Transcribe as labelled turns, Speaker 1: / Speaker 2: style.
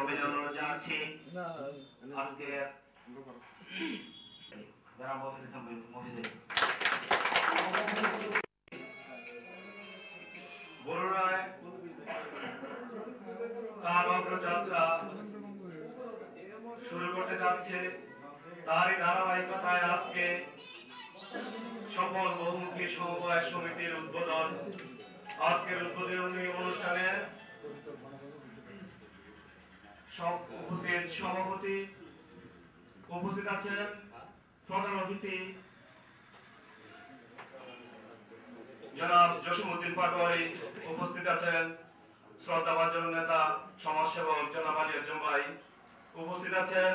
Speaker 1: অভিনন্দন জানাচ্ছি। আজকে বরুড়ায় তার অগ্রযাত্রা শুরু করতে যাচ্ছে। তারই ধারাবাহিকতায় আজকে সফল বহুমুখী সমবায় সমিতির উদ্বোধন। আজকের উদ্বোধনী অনুষ্ঠানে সভাপতি উপস্থিত আছেন, প্রধান অতিথি জনাব জসিমউদ্দিন পাটোয়ারি উপস্থিত আছেন, শ্রদ্ধাভাজন নেতা সমাজসেবক জনাব আলী আজম ভাই উপস্থিত আছেন,